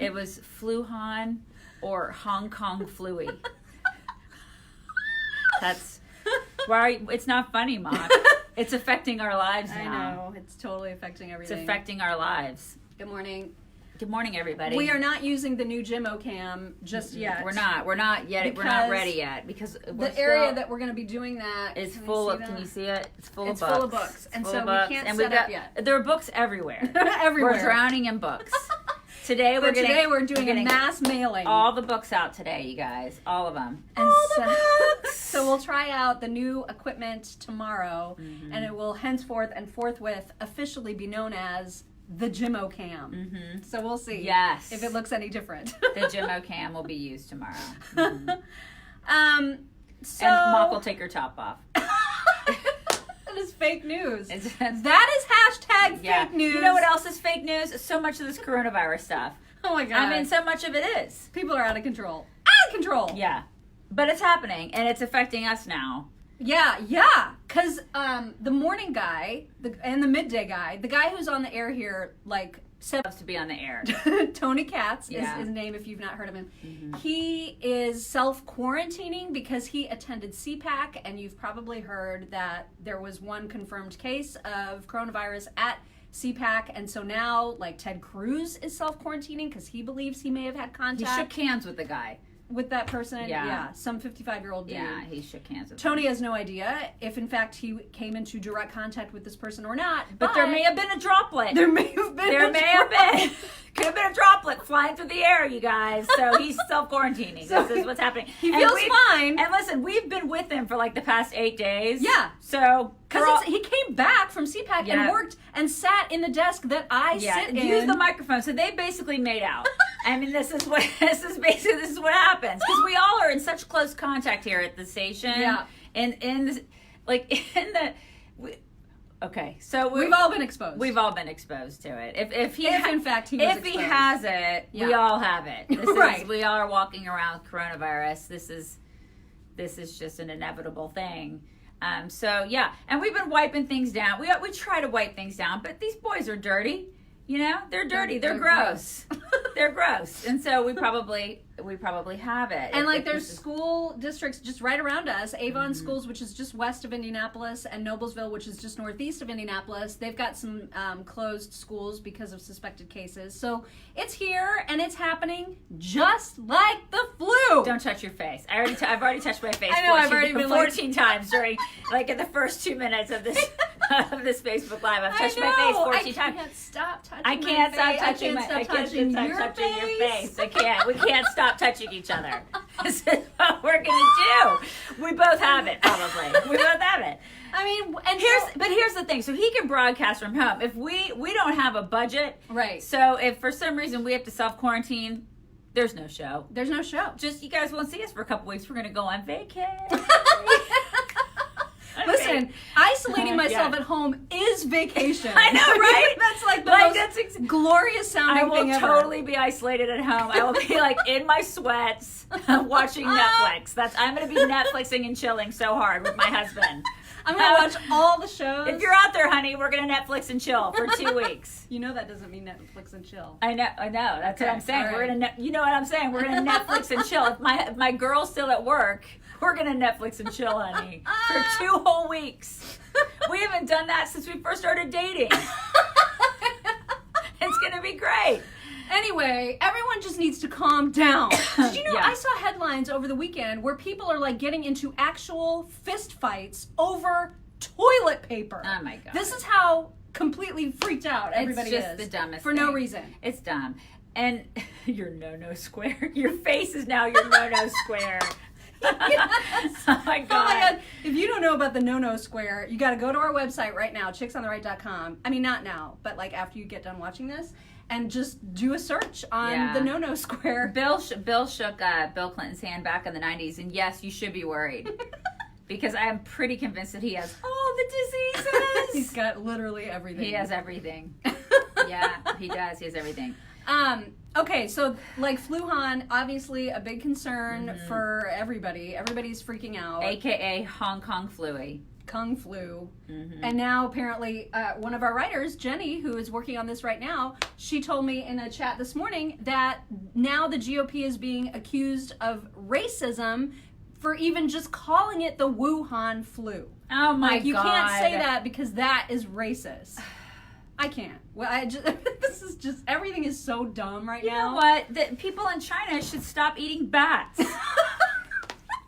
It was Fluhan or Hong Kong Fluey. That's why it's not funny, Mock. It's affecting our lives now. I know. It's totally affecting everything. It's affecting our lives. Good morning. Good morning, everybody. We are not using the new Gym Cam just yet. We're not yet. We're not ready yet because the area that we're going to be doing that is full of. Can you see it? It's full of books. It's full of books, and so we can't set up yet. There are books everywhere. Everywhere. We're drowning in books. Today we're doing a mass mailing. All the books out today, you guys. All of them. And so we'll try out the new equipment tomorrow, and it will henceforth and forthwith officially be known as the Gym Cam. Mm-hmm. So we'll see. Yes. If it looks any different. The Gym Cam will be used tomorrow. So and Mock will take her top off. That is fake news. That is hashtag fake news. You know what else is fake news? So much of this coronavirus stuff. Oh my God. I mean, so much of it is. People are out of control. Out of control. Yeah. But it's happening, and it's affecting us now. Yeah. Because the morning guy and the midday guy, the guy who's on the air here, supposed to be on the air. Tony Katz is his name if you've not heard of him. Mm-hmm. He is self-quarantining because he attended CPAC, and you've probably heard that there was one confirmed case of coronavirus at CPAC, and so now, Ted Cruz is self-quarantining because he believes he may have had contact. He shook hands with the guy. With that person, some 55-year-old dude. Yeah, he shook hands with Tony has no idea if, in fact, he came into direct contact with this person or not. But there may have been a droplet. There may have been. Could have been a droplet flying through the air, you guys. So he's self-quarantining. So this is what's happening. He feels fine. And listen, we've been with him for the past 8 days. Yeah. So because he came back from CPAC and worked and sat in the desk that I sit in. Use the microphone. So they basically made out. I mean, this is what happens because we all are in such close contact here at the station. Yeah. Okay, so we've all been exposed. We've all been exposed to it. If he has it, we all have it. Right. We all are walking around with coronavirus. This is just an inevitable thing. And we've been wiping things down. We try to wipe things down, but these boys are dirty. You know, they're dirty. They're gross. They're gross, and so we probably have it. And there's school districts just right around us. Avon Schools, which is just west of Indianapolis, and Noblesville, which is just northeast of Indianapolis. They've got some closed schools because of suspected cases. So it's here and it's happening just like the flu. Don't touch your face. I've already touched my face. I know. I've already been 14 times during in the first 2 minutes of this Facebook Live. I've touched my face 14 times. I can't stop touching I can't stop touching your face. I can't. We can't stop touching each other. This is what we're gonna do. We both have it, probably. We both have it. I mean, but here's the thing. So he can broadcast from home. If we don't have a budget, right? So if for some reason we have to self quarantine, there's no show. There's no show. Just you guys won't see us for a couple weeks. We're gonna go on vacation. Listen, isolating myself at home is vacation. I know, right? That's the most glorious sounding thing ever. I will totally be isolated at home. I will be in my sweats watching Netflix. I'm going to be Netflixing and chilling so hard with my husband. I'm going to watch all the shows. If you're out there, honey, we're going to Netflix and chill for 2 weeks. You know that doesn't mean Netflix and chill. I know. That's what I'm saying. Right. We're going to. You know what I'm saying? We're going to Netflix and chill. If my girl's still at work, we're going to Netflix and chill, honey, for 2 whole weeks. We haven't done that since we first started dating. It's going to be great. Anyway, everyone just needs to calm down. Did you know, I saw headlines over the weekend where people are getting into actual fist fights over toilet paper. Oh my God. This is how completely freaked out everybody is. It's just the dumbest for thing. no reason. It's dumb. And your no square. Your face is now your no square. Yes. Oh my God. If you don't know about the no square, you got to go to our website right now, chicksontheright.com. I mean, not now, but after you get done watching this, and just do a search on the no square. Bill shook Bill Clinton's hand back in the 90s, and yes, you should be worried. Because I am pretty convinced that he has all the diseases. He's got literally everything. He has everything. Yeah, he does. He has everything. Okay, so Fluhan, obviously a big concern for everybody. Everybody's freaking out. AKA Hong Kong Fluey. Kung flu. And now apparently one of our writers, Jenny, who is working on this right now, she told me in a chat this morning that now the GOP is being accused of racism for even just calling it the Wuhan flu. Oh my God. You can't say that because that is racist. I can't. Well, this is just, everything is so dumb right now. You know what? The people in China should stop eating bats.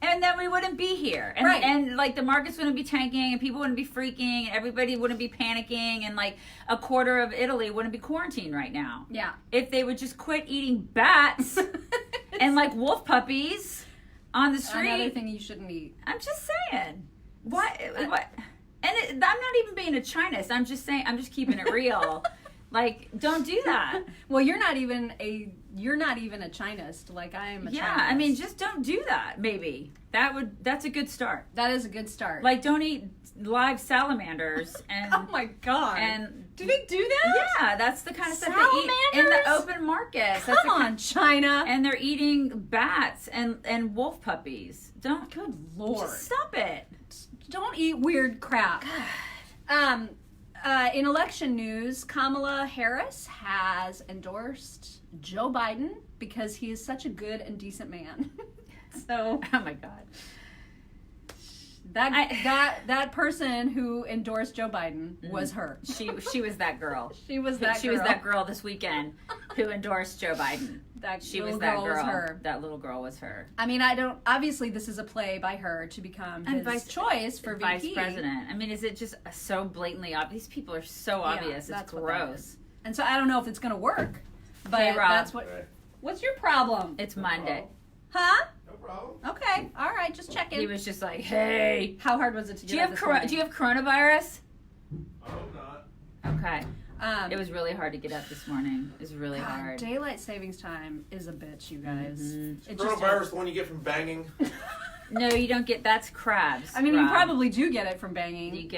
And then we wouldn't be here. And, right. And like the markets wouldn't be tanking and people wouldn't be freaking and everybody wouldn't be panicking and like a quarter of Italy wouldn't be quarantined right now. Yeah. If they would just quit eating bats and like wolf puppies on the street. Another thing you shouldn't eat. I'm just saying. What? And I'm not even being a Chinist. I'm just saying, I'm just keeping it real. Like, don't do that. Well, you're not even a Chinist like I am a Chinist. Yeah, I mean, just don't do that, maybe. That's a good start. That is a good start. Like, don't eat live salamanders and oh my God. And do they do that? Yeah, that's the kind of stuff they eat in the open markets. Come on, China. And they're eating bats and wolf puppies. Don't. Good Lord. Just stop it. Don't eat weird crap. In election news, Kamala Harris has endorsed Joe Biden because he is such a good and decent man. So, oh my God, that person who endorsed Joe Biden was her. She was that girl. She was that She girl. was that girl this weekend who endorsed Joe Biden. She was that girl. Was her. That little girl was her. I mean, obviously this is a play by her to become his choice for vice VP. president. I mean, is it just so blatantly obvious? These people are so obvious. Yeah, it's gross. And so I don't know if it's going to work. But hey, Rob. that's what. Right. What's your problem? It's Monday. Huh? No problem. Okay. All right. Just checking. He was just like, "Hey, how hard was it to do you have coronavirus?" I hope not. Okay. It was really hard to get up this morning. It was really hard. Daylight savings time is a bitch, you guys. Mm-hmm. Coronavirus, the one you get from banging? No, you don't get. That's crabs. I mean, Rob. You probably do get it from banging. You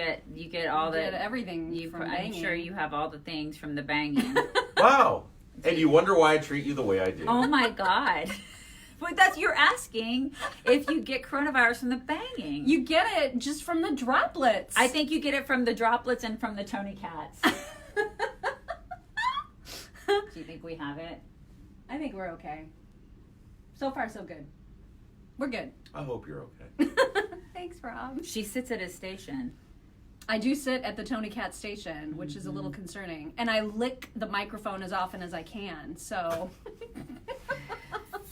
get all the everything from banging. I'm sure you have all the things from the banging. Wow. And you wonder why I treat you the way I do. Oh my God. But you're asking if you get coronavirus from the banging. You get it just from the droplets. I think you get it from the droplets and from the Tony Cats. Do you think we have it? I think we're okay. So far, so good. We're good. I hope you're okay. Thanks, Rob. She sits at his station. I do sit at the Tony Cat station, which is a little concerning. And I lick the microphone as often as I can, so...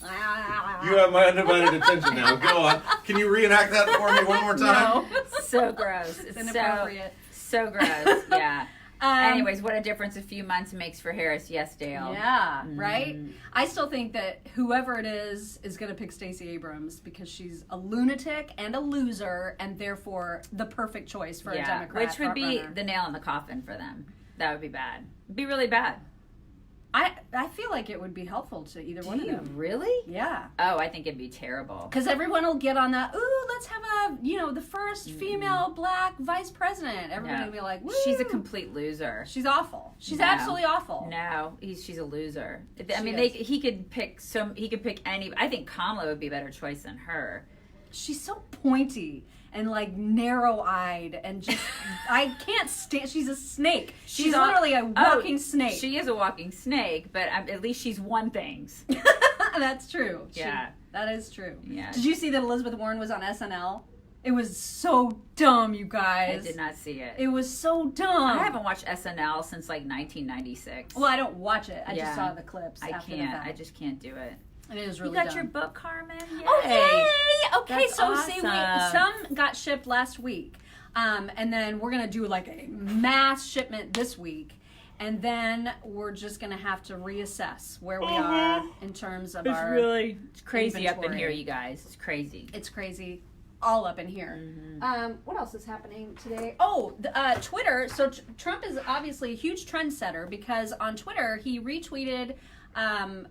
You have my undivided attention now. Go on. Can you reenact that for me one more time? No. So gross. It's inappropriate. So gross, yeah. Anyways, what a difference a few months makes for Harris. Yes, Dale. Yeah, right? I still think that whoever it is going to pick Stacey Abrams because she's a lunatic and a loser and therefore the perfect choice for a Democrat. Which would be the nail in the coffin for them. That would be bad. It'd be really bad. I feel like it would be helpful to either one of them. Really? Yeah. Oh, I think it'd be terrible. Because everyone will get on that, ooh, let's have the first female black vice president. Everybody will be like, woo. She's a complete loser. She's awful. She's absolutely awful. No, she's a loser. He could pick any. I think Kamala would be a better choice than her. She's so pointy and like narrow-eyed and just I can't stand. She's a snake. She's literally a walking snake. She is a walking snake, but at least she's won things. That's true. Yeah, that is true. Yeah. Did you see that Elizabeth Warren was on SNL? It was so dumb, you guys. I did not see it. It was so dumb. I haven't watched SNL since like 1996. Well, I don't watch it. I just saw the clips. I just can't do it. It is really You got dumb. your book, Carmen? Yay. Oh, yay! Okay, That's so awesome. some got shipped last week. And then we're going to do like a mass shipment this week. And then we're just going to have to reassess where we are in terms of our It's crazy inventory. up in here, you guys. It's crazy. It's crazy. All up in here. Mm-hmm. What else is happening today? Oh, Twitter. So Trump is obviously a huge trendsetter because on Twitter he retweeted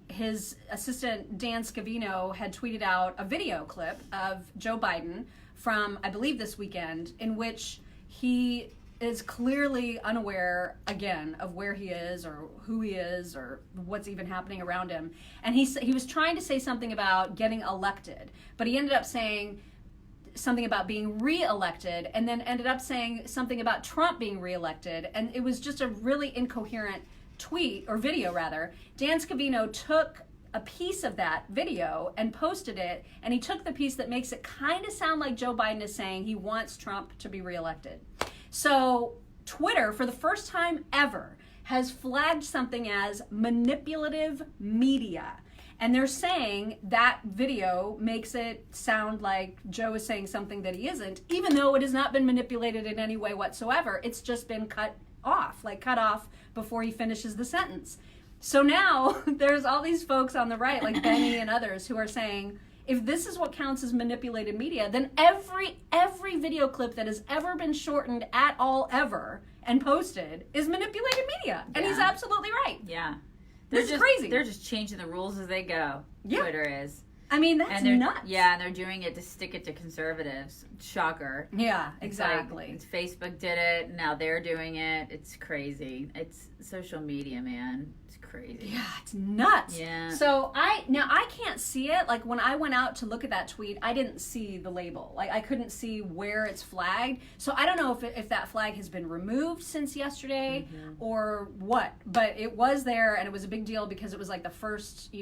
his assistant Dan Scavino had tweeted out a video clip of Joe Biden from, I believe, this weekend, in which he is clearly unaware, again, of where he is or who he is or what's even happening around him. And he was trying to say something about getting elected, but he ended up saying something about being re-elected, and then ended up saying something about Trump being re-elected, and it was just a really incoherent tweet, or video rather. Dan Scavino took a piece of that video and posted it, and he took the piece that makes it kind of sound like Joe Biden is saying he wants Trump to be reelected. So Twitter, for the first time ever, has flagged something as manipulative media. And they're saying that video makes it sound like Joe is saying something that he isn't, even though it has not been manipulated in any way whatsoever. It's just been cut off before he finishes the sentence. So now there's all these folks on the right, like Benny and others, who are saying, if this is what counts as manipulated media, then every video clip that has ever been shortened at all ever and posted is manipulated media. And he's absolutely right. Yeah. This is crazy. They're just changing the rules as they go. Yeah. Twitter is. I mean, that's nuts. Yeah, and they're doing it to stick it to conservatives. Shocker. Yeah, exactly. Facebook did it. Now they're doing it. It's crazy. It's social media, man. It's crazy. Yeah, it's nuts. Yeah. So I can't see it. Like when I went out to look at that tweet, I didn't see the label. Like I couldn't see where it's flagged. So I don't know if that flag has been removed since yesterday or what. But it was there, and it was a big deal because it was like the first,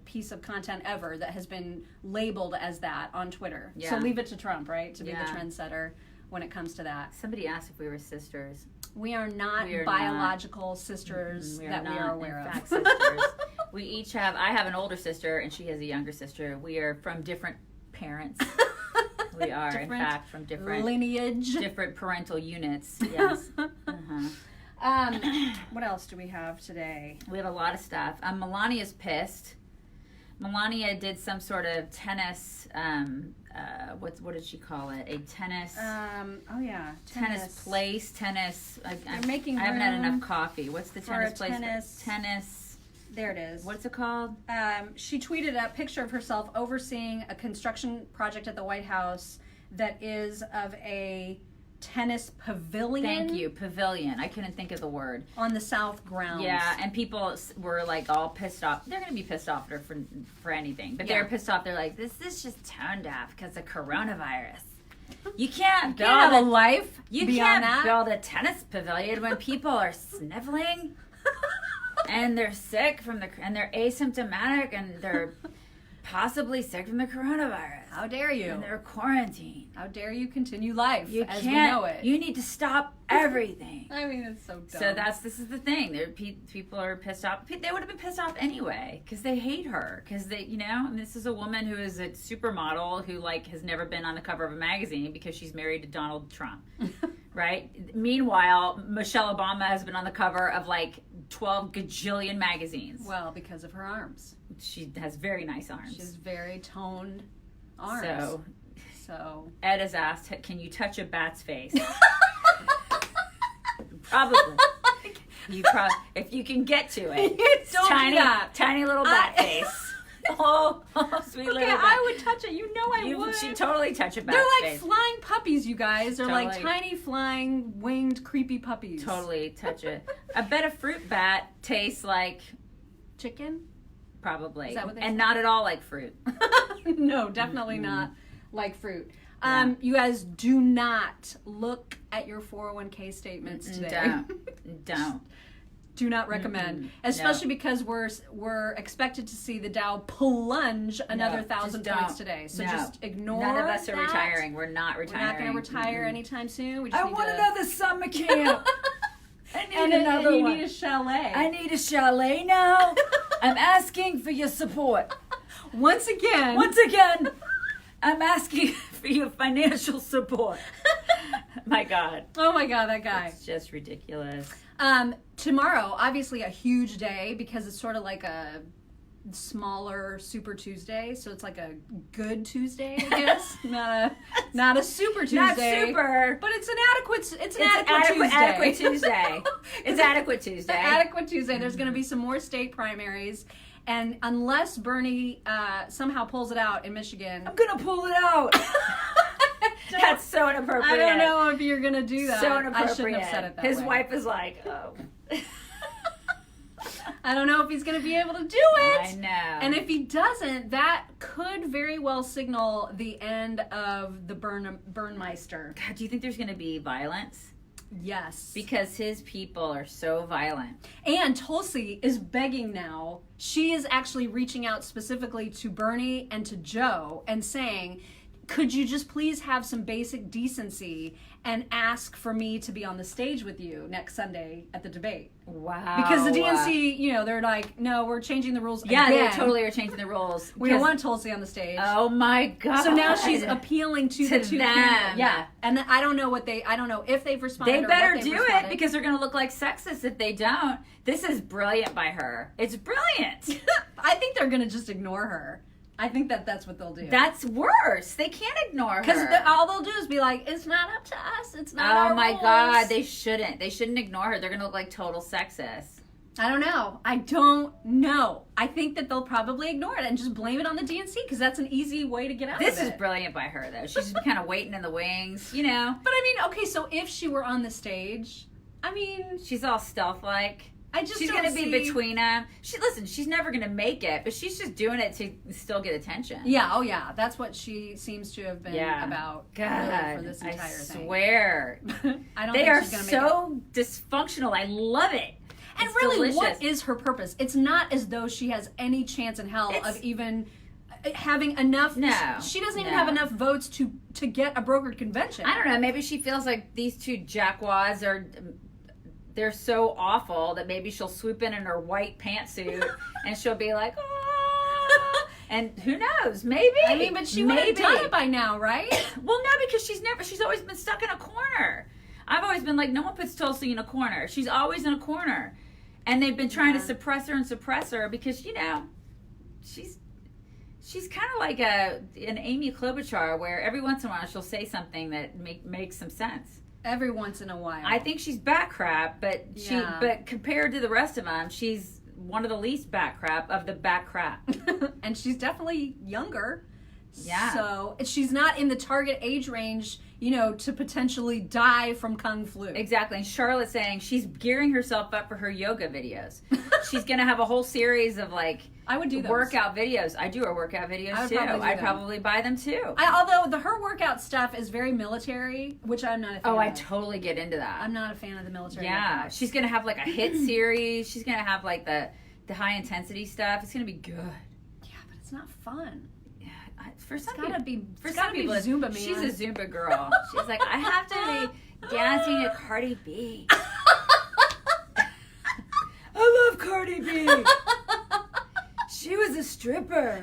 piece of content ever that has been labeled as that on Twitter. Yeah. So leave it to Trump, right, to be the trendsetter when it comes to that. Somebody asked if we were sisters. We are not biological sisters that we are aware of. Fact, sisters. We each have. I have an older sister, and she has a younger sister. We are from different parents. We are, in fact, from different lineage, different parental units. Yes. What else do we have today? We have a lot of stuff. Melania's pissed. Melania did some sort of tennis. What did she call it? A tennis. Tennis place. Tennis. I haven't had enough coffee. What's the tennis place? Tennis. There it is. What's it called? She tweeted a picture of herself overseeing a construction project at the White House that is of a tennis pavilion. Thank you, pavilion. I couldn't think of the word. On the South grounds. Yeah, and people were like all pissed off. They're going to be pissed off for anything, but they're pissed off. They're like, this is just tone deaf because of coronavirus. You can't have a life. You can't build a tennis pavilion when people are sniffling and they're sick and they're asymptomatic and they're possibly sick from the coronavirus. How dare you? And they're quarantined. How dare you continue life as we can't, know it? You need to stop everything. I mean, it's so dumb. So this is the thing. People are pissed off. They would have been pissed off anyway because they hate her. Because this is a woman who is a supermodel who has never been on the cover of a magazine because she's married to Donald Trump, right? Meanwhile, Michelle Obama has been on the cover of 12 gajillion magazines. Well, because of her arms. She has very nice arms. She has very toned arms. So Ed has asked, can you touch a bat's face? Probably. If you can get to it. Don't tiny, do that. Tiny little bat face. Oh, sweet little bat. I would touch it. You know I would. She'd totally touch a bat's They're face. flying puppies, you guys. They're like tiny, flying, winged, creepy puppies. Totally touch it. I bet a fruit bat tastes like chicken. Probably. Is that what they and say? Not at all like fruit. No, definitely not like fruit. You guys do not look at your 401k statements today. Don't. Do not recommend, especially because we're expected to see the Dow plunge another 1,000 points today. So just ignore. None of us are retiring. We're not retiring. We're not going to retire anytime soon. We just need want another summer camp. I need another one. You need a chalet. I need a chalet now. I'm asking for your support. Once again, I'm asking for your financial support. My God. Oh my God, that guy. It's just ridiculous. Tomorrow, obviously a huge day because it's sort of like a smaller Super Tuesday, so it's like a good Tuesday, I guess. not a Super Tuesday. Not super, but it's an adequate Tuesday. It's adequate Tuesday. It's adequate Tuesday. Adequate Tuesday. There's going to be some more state primaries, and unless Bernie somehow pulls it out in Michigan, I'm gonna pull it out. That's so inappropriate. I don't know if you're gonna do that. So inappropriate. I shouldn't have said it that way. His wife is like, oh. I don't know if he's going to be able to do it. I know. And if he doesn't, that could very well signal the end of the Burnmeister. God, do you think there's going to be violence? Yes. Because his people are so violent. And Tulsi is begging now. She is actually reaching out specifically to Bernie and to Joe and saying, could you just please have some basic decency and ask for me to be on the stage with you next Sunday at the debate? Wow. Because the DNC, they're like, no, we're changing the rules Yeah, again. they totally are changing the rules. We don't want Tulsi on the stage. Oh my God. So now she's appealing to the two them. candidates. Yeah. And I don't know if they've responded. They or better what they've do responded. it because they're going to look like sexists if they don't. This is brilliant by her. It's brilliant. I think they're going to just ignore her. I think that's what they'll do. That's worse. They can't ignore her. Because all they'll do is be like, it's not up to us. It's not our Oh my rules. God, they shouldn't. They shouldn't ignore her. They're going to look like total sexists. I don't know. I think that they'll probably ignore it and just blame it on the DNC because that's an easy way to get out of it. This is brilliant by her, though. She's just kind of waiting in the wings, But I mean, okay, so if she were on the stage, She's all stealth-like. She's don't going to be see- between them. She's never going to make it, but she's just doing it to still get attention. Yeah, oh yeah. That's what she seems to have been about God, really for this entire thing. I swear. I don't They think are she's gonna make so dysfunctional. I love it. And It's really, delicious. what is her purpose? It's not as though she has any chance in hell of even having enough. No. She doesn't even have enough votes to get a brokered convention. I don't know. Maybe she feels like these two jackwads they're so awful that maybe she'll swoop in her white pantsuit and she'll be like, oh. And who knows? Maybe. I mean, but she would have done it by now, right? Well, no, because she's always been stuck in a corner. I've always been like, no one puts Tulsi in a corner. She's always in a corner. And they've been trying to suppress her because, she's kind of like an Amy Klobuchar where every once in a while she'll say something that makes some sense. Every once in a while. I think she's back crap, but but compared to the rest of them, she's one of the least back crap of the back crap. And she's definitely younger. Yeah. So she's not in the target age range, to potentially die from Kung flu. Exactly. And Charlotte's saying she's gearing herself up for her yoga videos. She's going to have a whole series of I would do those. workout videos. I do her workout videos too. I'd probably buy them too. Although her workout stuff is very military, which I'm not a fan of. I totally get into that. I'm not a fan of the military. Yeah. workouts. She's going to have a hit series. She's going to have the high intensity stuff. It's going to be good. Yeah, but it's not fun. For some gotta people, be Zumba, man. She's a Zumba girl. She's like, I have to be dancing to Cardi B. I love Cardi B. She was a stripper.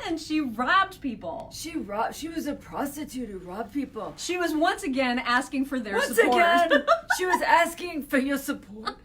And she robbed people. She was a prostitute who robbed people. She was once again asking for their Once support. again, she was asking for your support.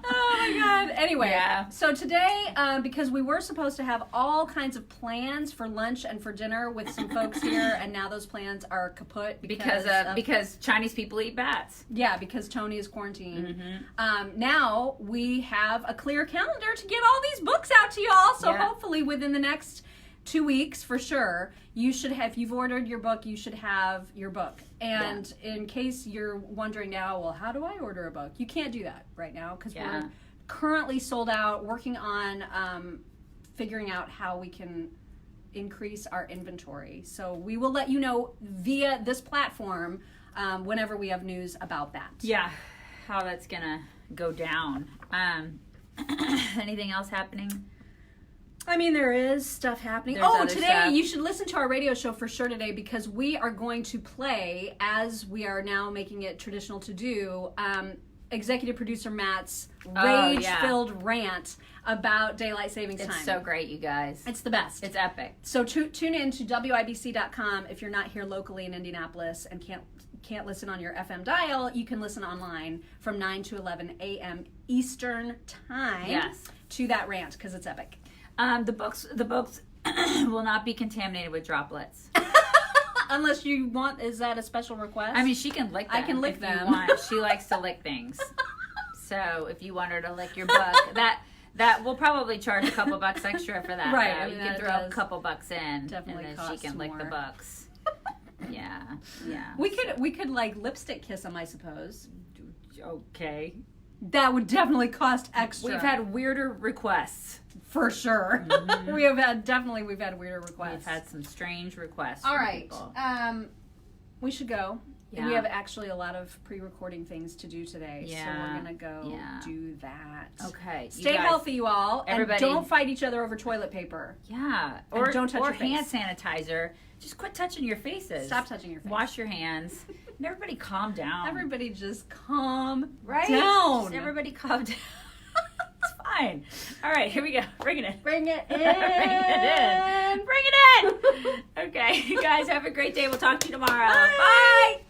Oh my God. Anyway, Yeah. so today, because we were supposed to have all kinds of plans for lunch and for dinner with some folks here, and now those plans are kaput because Chinese people eat bats. Yeah, because Tony is quarantined. Mm-hmm. Now we have a clear calendar to get all these books out to y'all. So hopefully within the next 2 weeks, for sure, you should have, if you've ordered your book, you should have your book. And in case you're wondering now, well, how do I order a book? You can't do that right now because we're currently sold out, working on figuring out how we can increase our inventory. So we will let you know via this platform whenever we have news about that. Yeah, how that's gonna go down. Anything else happening? I mean, there is stuff happening. There's Today, stuff. you should listen to our radio show for sure today because we are going to play, as we are now making it traditional to do, executive producer Matt's rage-filled rant about daylight savings time. It's so great, you guys. It's the best. It's epic. So tune in to WIBC.com if you're not here locally in Indianapolis and can't listen on your FM dial. You can listen online from 9 to 11 a.m. Eastern time to that rant because it's epic. The books will not be contaminated with droplets. Unless you want, is that a special request? I mean, she can lick them. I can lick if them. You want. She likes to lick things. So if you want her to lick your book, that we'll probably charge a couple bucks extra for that. Right. Though. I mean, you can throw a couple bucks in, definitely and then she can lick the more. books. Yeah. We could like lipstick kiss them, I suppose. Okay. that would definitely cost extra. We've had weirder requests. For sure. Mm-hmm. We've had weirder requests. We've had some strange requests. All from right. people. We should go. Yeah. We have actually a lot of pre-recording things to do today, so Yeah. we're gonna go Yeah. do that. Okay. Stay you guys, healthy, you all, everybody- and don't fight each other over toilet paper. Yeah. And Or don't touch or your face. hand sanitizer. Just quit touching your faces. Stop touching your face. Wash your hands. And everybody calm down. Everybody just calm right? down. Just everybody calm down. It's fine. All right, here we go. Bring it in. Bring it in. Bring it in. Bring it in. Okay, you guys have a great day. We'll talk to you tomorrow. Bye.